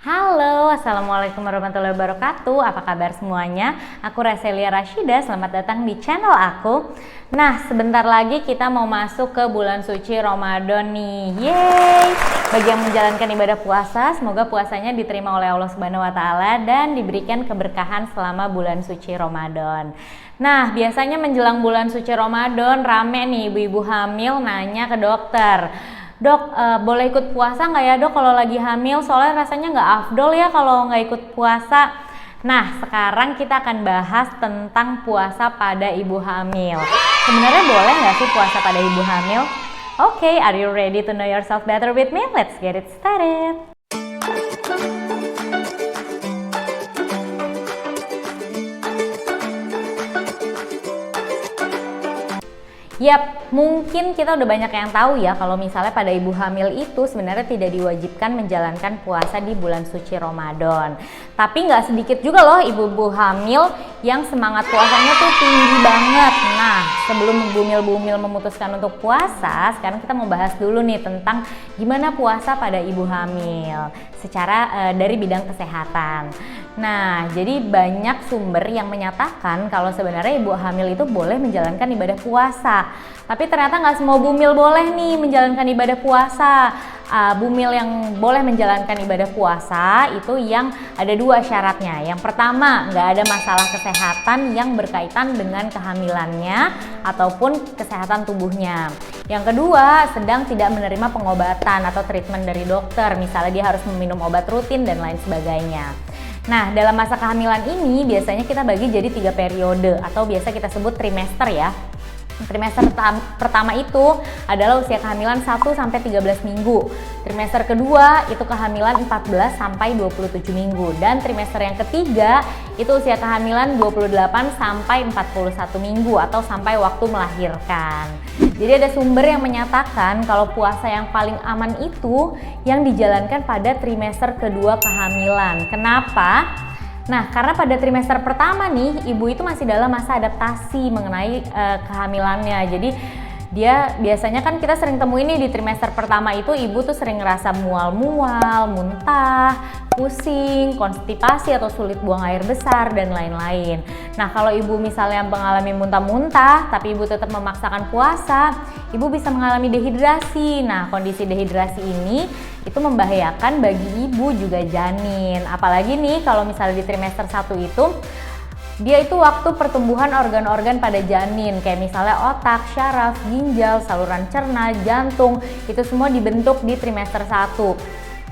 Halo, Assalamualaikum warahmatullahi wabarakatuh. Apa kabar semuanya? Aku Raselia Rashida, selamat datang di channel aku. Nah, sebentar lagi kita mau masuk ke bulan suci Ramadan nih. Yeay! Bagi yang menjalankan ibadah puasa, semoga puasanya diterima oleh Allah Subhanahu wa taala dan diberikan keberkahan selama bulan suci Ramadan. Nah, biasanya menjelang bulan suci Ramadan rame nih ibu-ibu hamil nanya ke dokter. Dok, boleh ikut puasa nggak ya dok kalau lagi hamil? Soalnya rasanya nggak afdol ya kalau nggak ikut puasa. Nah, sekarang kita akan bahas tentang puasa pada ibu hamil. Sebenarnya boleh nggak sih puasa pada ibu hamil? Oke, are you ready to know yourself better with me? Let's get it started. Yap, mungkin kita udah banyak yang tahu ya kalau misalnya pada ibu hamil itu sebenarnya tidak diwajibkan menjalankan puasa di bulan suci Ramadan. Tapi nggak sedikit juga loh ibu-ibu hamil yang semangat puasanya tuh tinggi banget. Nah, sebelum bumil-bumil memutuskan untuk puasa, sekarang kita mau bahas dulu nih tentang gimana puasa pada ibu hamil secara dari bidang kesehatan. Nah, jadi banyak sumber yang menyatakan kalau sebenarnya ibu hamil itu boleh menjalankan ibadah puasa. Tapi ternyata nggak semua bumil boleh nih menjalankan ibadah puasa. Bumil yang boleh menjalankan ibadah puasa itu yang ada dua syaratnya. Yang pertama, nggak ada masalah kesehatan yang berkaitan dengan kehamilannya ataupun kesehatan tubuhnya. Yang kedua, sedang tidak menerima pengobatan atau treatment dari dokter. Misalnya dia harus meminum obat rutin dan lain sebagainya. Nah, dalam masa kehamilan ini biasanya kita bagi jadi 3 periode atau biasa kita sebut trimester ya. Trimester pertama itu adalah usia kehamilan 1 sampai 13 minggu. Trimester kedua itu kehamilan 14 sampai 27 minggu dan trimester yang ketiga itu usia kehamilan 28 sampai 41 minggu atau sampai waktu melahirkan. Jadi ada sumber yang menyatakan kalau puasa yang paling aman itu yang dijalankan pada trimester kedua kehamilan. Kenapa? Nah, karena pada trimester pertama nih, ibu itu masih dalam masa adaptasi mengenai kehamilannya. Jadi dia biasanya kan kita sering temuin nih di trimester pertama itu ibu tuh sering ngerasa mual-mual, muntah, pusing, konstipasi atau sulit buang air besar dan lain-lain. Nah, kalau ibu misalnya mengalami muntah-muntah tapi ibu tetap memaksakan puasa, ibu bisa mengalami dehidrasi. Nah, kondisi dehidrasi ini itu membahayakan bagi ibu juga janin. Apalagi nih kalau misalnya di trimester 1 itu dia itu waktu pertumbuhan organ-organ pada janin kayak misalnya otak, syaraf, ginjal, saluran cerna, jantung itu semua dibentuk di trimester 1.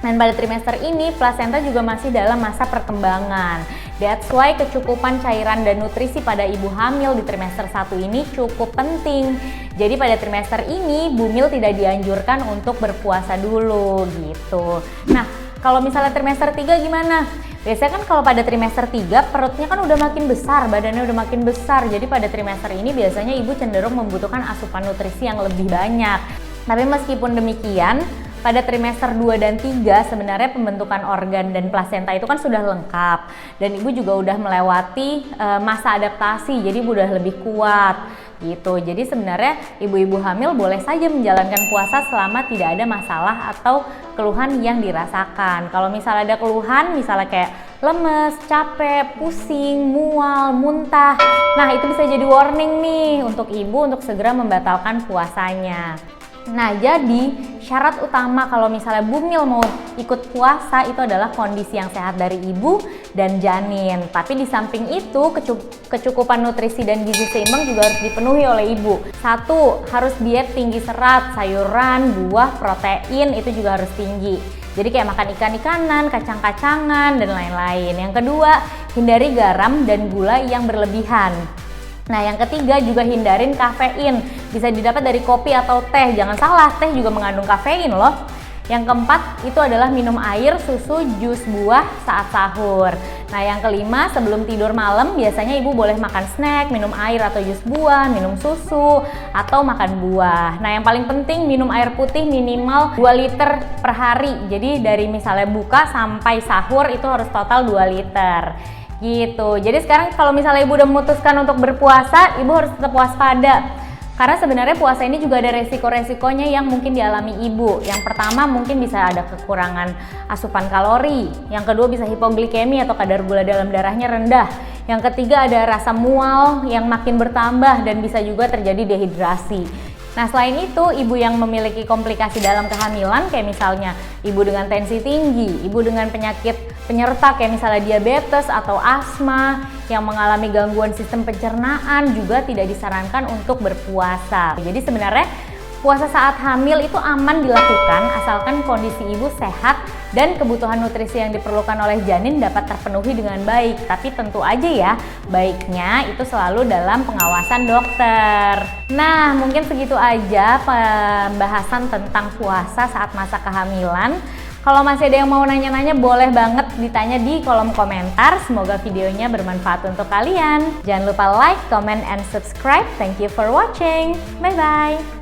Dan pada trimester ini plasenta juga masih dalam masa perkembangan. That's why kecukupan cairan dan nutrisi pada ibu hamil di trimester 1 ini cukup penting. Jadi pada trimester ini bumil tidak dianjurkan untuk berpuasa dulu gitu. Nah, kalau misalnya trimester 3 gimana? Biasanya kan kalau pada trimester 3 perutnya kan udah makin besar, badannya udah makin besar. Jadi pada trimester ini biasanya ibu cenderung membutuhkan asupan nutrisi yang lebih banyak. Tapi meskipun demikian, pada trimester 2 dan 3 sebenarnya pembentukan organ dan plasenta itu kan sudah lengkap. Dan ibu juga udah melewati masa adaptasi, jadi ibu udah lebih kuat gitu. Jadi sebenarnya ibu-ibu hamil boleh saja menjalankan puasa selama tidak ada masalah atau keluhan yang dirasakan. Kalau misalnya ada keluhan, misalnya kayak lemes, capek, pusing, mual, muntah, nah itu bisa jadi warning nih untuk ibu untuk segera membatalkan puasanya. Nah, jadi syarat utama kalau misalnya bumil mau ikut puasa itu adalah kondisi yang sehat dari ibu dan janin. Tapi di samping itu kecukupan nutrisi dan gizi seimbang juga harus dipenuhi oleh ibu. 1, harus diet tinggi serat, sayuran, buah, protein itu juga harus tinggi. Jadi kayak makan ikan-ikanan, kacang-kacangan dan lain-lain. Yang kedua, hindari garam dan gula yang berlebihan. Nah, yang ketiga juga hindarin kafein. Bisa didapat dari kopi atau teh. Jangan salah, teh juga mengandung kafein loh. Yang keempat itu adalah minum air, susu, jus buah saat sahur. Nah, yang kelima sebelum tidur malam biasanya ibu boleh makan snack, minum air atau jus buah, minum susu, atau makan buah. Nah, yang paling penting minum air putih minimal 2 liter per hari. Jadi dari misalnya buka sampai sahur itu harus total 2 liter. Gitu. Jadi sekarang kalau misalnya ibu udah memutuskan untuk berpuasa, ibu harus tetap waspada. Karena sebenarnya puasa ini juga ada resiko-resikonya yang mungkin dialami ibu. Yang pertama mungkin bisa ada kekurangan asupan kalori. Yang kedua bisa hipoglikemi atau kadar gula dalam darahnya rendah. Yang ketiga ada rasa mual yang makin bertambah dan bisa juga terjadi dehidrasi. Nah, selain itu, ibu yang memiliki komplikasi dalam kehamilan kayak misalnya ibu dengan tensi tinggi, ibu dengan penyakit penyerta kayak misalnya diabetes atau asma, yang mengalami gangguan sistem pencernaan juga tidak disarankan untuk berpuasa. Jadi sebenarnya puasa saat hamil itu aman dilakukan asalkan kondisi ibu sehat dan kebutuhan nutrisi yang diperlukan oleh janin dapat terpenuhi dengan baik. Tapi tentu aja ya, baiknya itu selalu dalam pengawasan dokter. Nah, mungkin segitu aja pembahasan tentang puasa saat masa kehamilan. Kalau masih ada yang mau nanya-nanya, boleh banget ditanya di kolom komentar. Semoga videonya bermanfaat untuk kalian. Jangan lupa like, comment, and subscribe. Thank you for watching. Bye-bye.